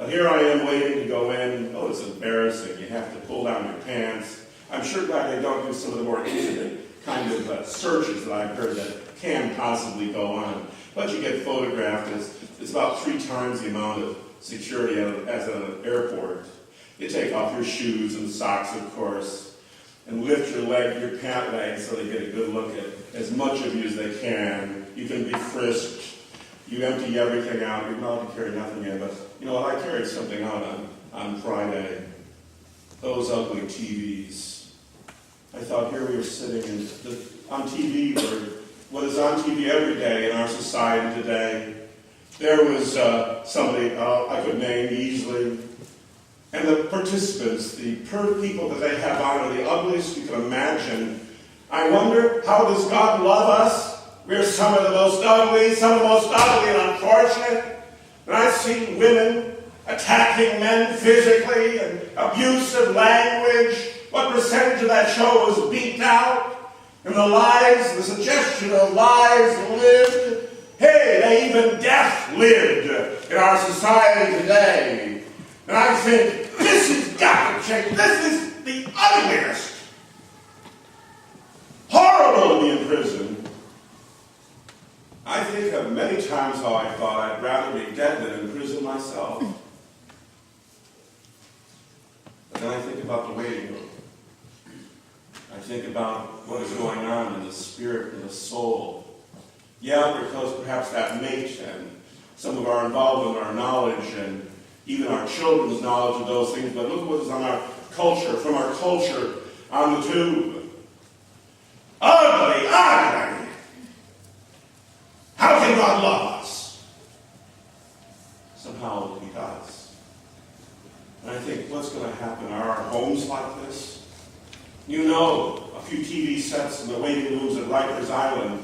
But here I am waiting to go in. Oh, it's embarrassing. You have to pull down your pants. I'm sure glad they don't do some of the more intimate kind of searches that I've heard that can possibly go on. But you get photographed. It's about 3 times the amount of security as at an airport. You take off your shoes and socks, of course, and lift your pant legs so they get a good look at as much of you as they can. You can be frisked. You empty everything out. You're not to carry nothing in. But you know what? I carried something out on Friday. Those ugly TVs. I thought here we were sitting on TV, or what is on TV every day in our society today. There was somebody I could name easily. And the participants, the people that they have on, are the ugliest you can imagine. I wonder, how does God love us? We're some of the most ugly and unfortunate. And I see women attacking men physically and abusive language. What percentage of that show was beat out? And the lives, the suggestion of lives lived. Hey, they even death lived in our society today. And I think, this has got to change. This is the ugliest. Horrible to be in prison. I think of many times how I thought I'd rather be dead than in prison myself. But then I think about the waiting room. I think about what is going on in the spirit and the soul. Yeah, because perhaps that mate and some of our involvement, our knowledge, and even our children's knowledge of those things, but look what is on our culture, from our culture on the tube. Ugly, ugly! How can God love us? Somehow He does. And I think, what's going to happen? Are our homes like this? You know, a few TV sets in the waiting rooms at Rikers Island.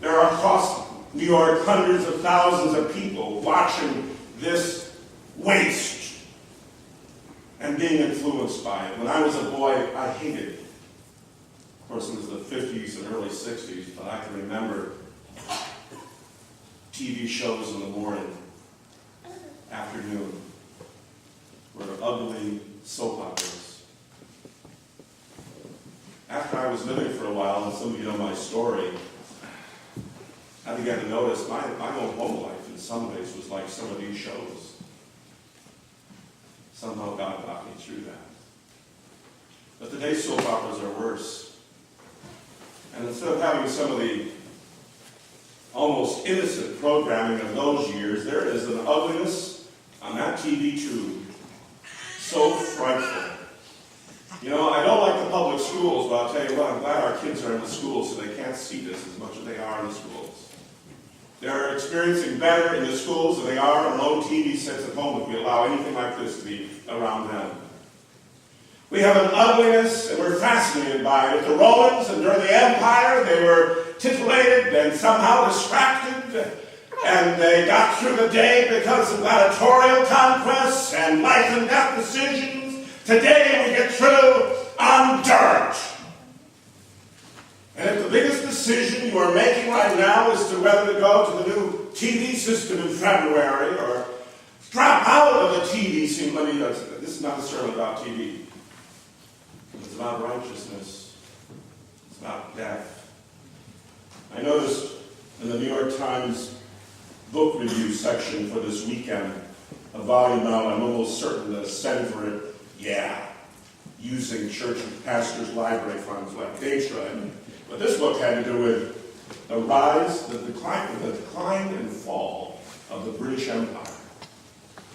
There are across New York hundreds of thousands of people watching this waste and being influenced by it. When I was a boy, I hated it. Of course, it was the 50s and early 60s, but I can remember TV shows in the morning, afternoon, were ugly soap operas. After I was living for a while, and some of you know my story, I began to notice my own home life in some ways was like some of these shows. Somehow God got me through that. But today's soap operas are worse. And instead of having some of the almost innocent programming of those years, there is an ugliness on that TV tube. So frightful. You know, I don't like the public schools, but I'll tell you what, I'm glad our kids are in the schools so they can't see this as much as they are in the schools. They're experiencing better in the schools than they are on low TV sets at home if we allow anything like this to be around them. We have an ugliness, and we're fascinated by it. The Romans, and during the Empire, they were titillated and somehow distracted, and they got through the day because of gladiatorial conquests and life and death decisions. Today we get through on dirt. And if the biggest decision you are making right now is to whether to go to the new TV system in February or drop out of the TV scene, this is not a sermon about TV. It's about righteousness. It's about death. I noticed in the New York Times book review section for this weekend, a volume now I'm almost certain to send for it, using church and pastors' library funds like they tried. But this book had to do with the rise, the decline and fall of the British Empire.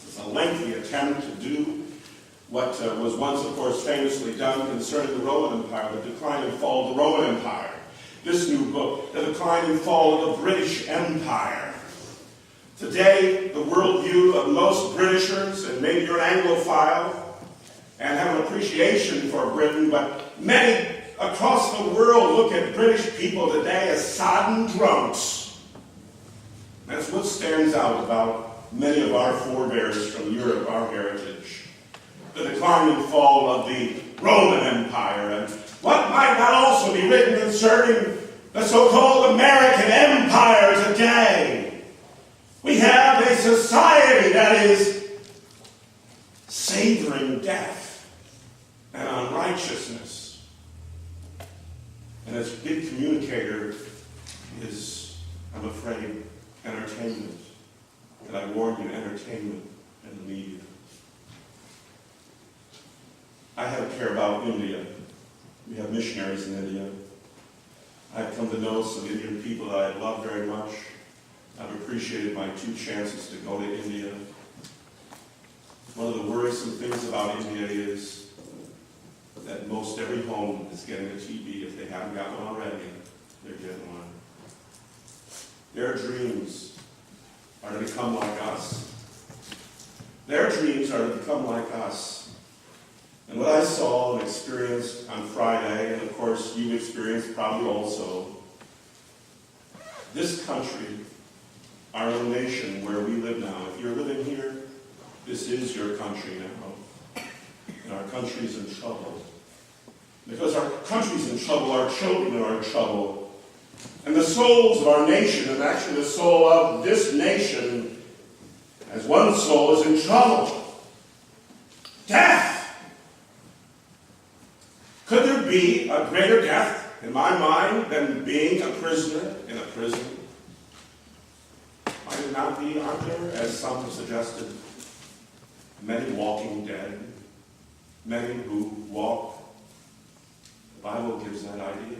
It's a lengthy attempt to do what was once, of course, famously done concerning the Roman Empire, the decline and fall of the Roman Empire. This new book, The Decline and Fall of the British Empire. Today, the worldview of most Britishers, and maybe you're an Anglophile, and have an appreciation for Britain, but many across the world look at British people today as sodden drunks. That's what stands out about many of our forebears from Europe, our heritage. The decline and fall of the Roman Empire, and what might not also be written concerning the so-called American Empire today. We have a society that is savoring death and unrighteousness. And its big communicator is, I'm afraid, entertainment. And I warn you, entertainment and the media. I have care about India. We have missionaries in India. I've come to know some Indian people that I love very much. I've appreciated my 2 chances to go to India. One of the worrisome things about India is that most every home is getting a TV. If they haven't got one already, they're getting one. Their dreams are to become like us. Their dreams are to become like us. And what I saw and experienced on Friday, and of course you experienced probably also, this country, our own nation where we live now, if you're living here, this is your country now. And our country's in trouble. Because our country's in trouble, our children are in trouble. And the souls of our nation, and actually the soul of this nation, as one soul, is in trouble. Death! Could there be a greater death, in my mind, than being a prisoner in a prison? Might it not be, aren't there, as some have suggested, many walking dead, many who walk? The Bible gives that idea.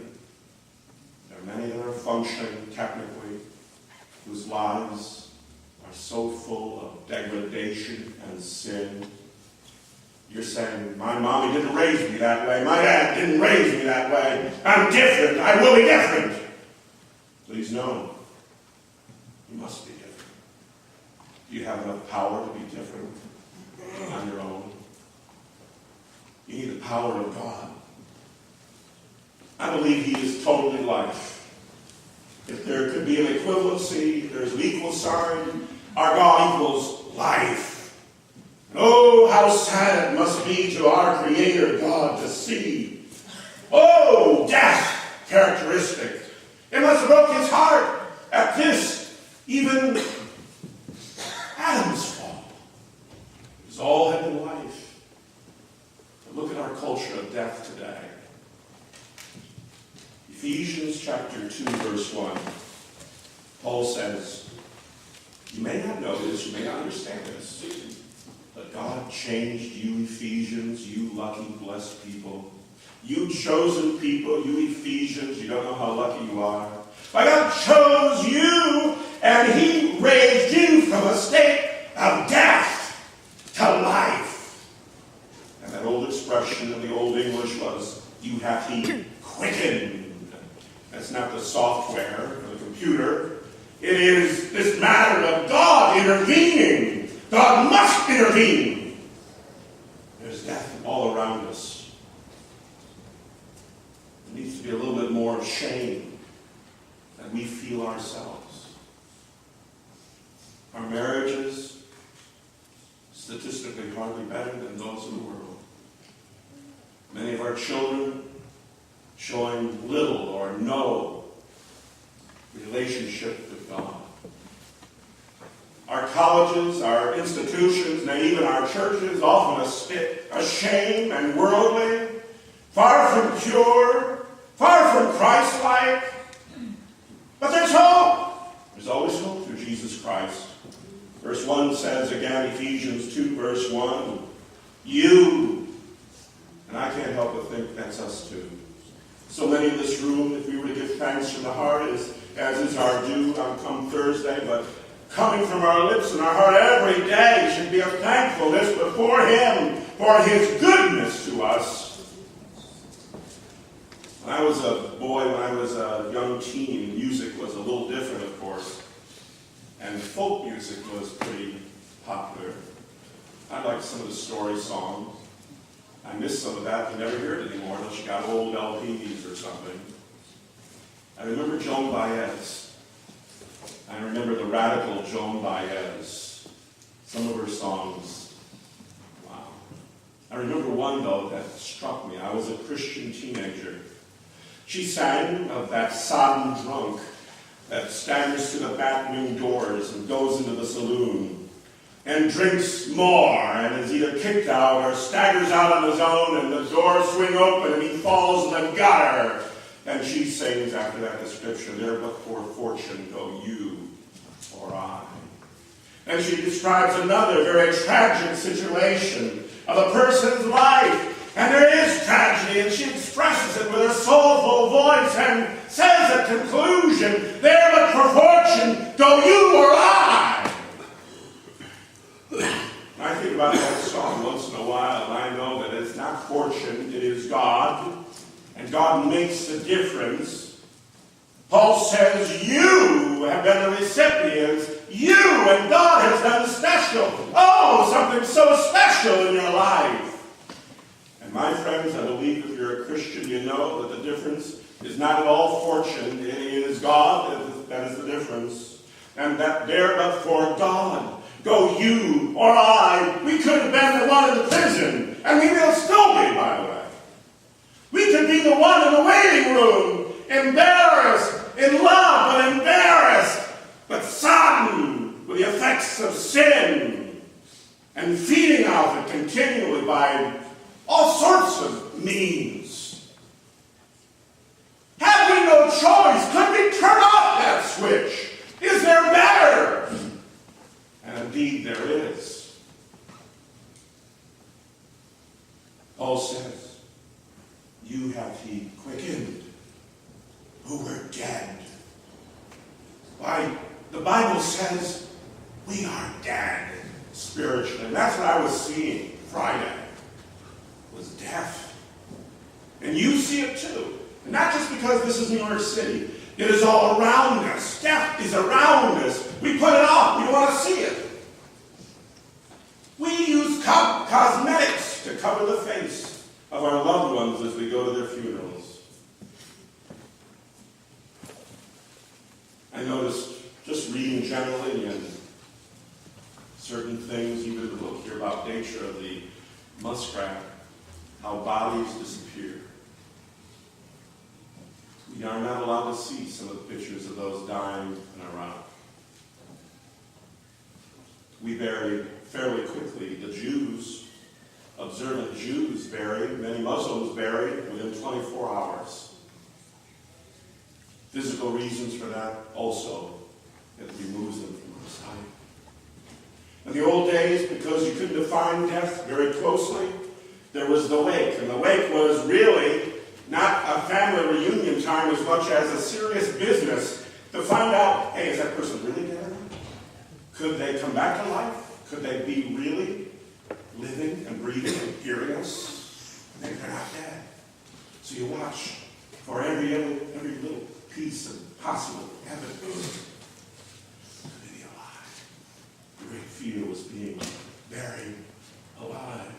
There are many that are functioning technically, whose lives are so full of degradation and sin. You're saying, my mommy didn't raise me that way, my dad didn't raise me that way, I'm different, I will be different. Please know, you must be different. Do you have enough power to be different on your own? You need the power of God. I believe He is totally life. If there could be an equivalency, if there's an equal sign, our God equals life. And oh, how sad it must be to our Creator God to see, oh, death characteristic. It must have broke His heart at this, even Adam's fall. Because all had been life. But look at our culture of death today. Ephesians chapter 2, verse 1. Paul says, you may not know this, you may not understand this, but God changed you Ephesians, you lucky, blessed people. You chosen people, you Ephesians, you don't know how lucky you are. But God chose you, and He raised you from a state of death to life. And that old expression in the Old English was, you have He quickened. That's not the software or the computer. It is this matter of God intervening. God must intervene. There's death all around us. There needs to be a little bit more shame that we feel ourselves. Our marriages, statistically hardly better than those in the world. Many of our children showing little or no relationship with God. Our colleges, our institutions, and even our churches, often ashamed and worldly, far from pure, far from Christ-like. But there's hope. There's always hope through Jesus Christ. Verse 1 says again, Ephesians 2, verse 1, you, and I can't help but think that's us too. So many in this room, if we were to give thanks from the heart, as is our due on come Thursday, but coming from our lips and our heart every day should be a thankfulness before Him for His goodness to us. When I was a boy, when I was a young teen, music was a little different, of course. And folk music was pretty popular. I liked some of the story songs. I miss some of that. You never hear it anymore unless you got old LPs or something. I remember Joan Baez. I remember the radical Joan Baez. Some of her songs. Wow. I remember one, though, that struck me. I was a Christian teenager. She sang of that sodden drunk that staggers to the bathroom doors and goes into the saloon and drinks more and is either kicked out or staggers out on his own, and the doors swing open and he falls in the gutter. And she sings after that description, "There but for fortune go you or I." And she describes another very tragic situation of a person's life. And there is tragedy, and she expresses it with her soulful voice and says at conclusion, "There but for fortune go you or I." I think about that song once in a while, and I know that it's not fortune, it is God. And God makes the difference. Paul says, you have been the recipients. You and God has done special. Oh, something so special in your life. And my friends, I believe if you're a Christian, you know that the difference is not at all fortune. It is God that is the difference. And that there but for God go you or I. We could have been the one in the prison, and we will still be, by the way. We could be the one in the waiting room, embarrassed, in love, but embarrassed, but sodden with the effects of sin, and feeding off it continually by all sorts of means. Have we no choice? Could we turn off that switch? Is there better? And indeed there is. Paul says, you have he quickened who were dead. Why, the Bible says we are dead spiritually. And that's what I was seeing Friday, was death. And you see it too. And not just because this is New York City. It is all around us. Death is around us. We put it off. We don't want to see it. We use cosmetics to cover the face of our loved ones as we go to their funerals. I noticed, just reading generally and certain things, even the book here about nature of the muskrat, how bodies disappear. We are not allowed to see some of the pictures of those dying in Iraq. We buried fairly quickly. The Jews, observant Jews buried, many Muslims buried within 24 hours. Physical reasons for that also, it removes them from our sight. In the old days, because you couldn't define death very closely, there was the wake. And the wake was really not a family reunion time as much as a serious business to find out, hey, is that person really dead? Could they come back to life? Could they be really living and breathing and hearing us? Maybe they're not dead. So you watch for every little piece of possible evidence. Could they be alive? The great fear was being buried alive.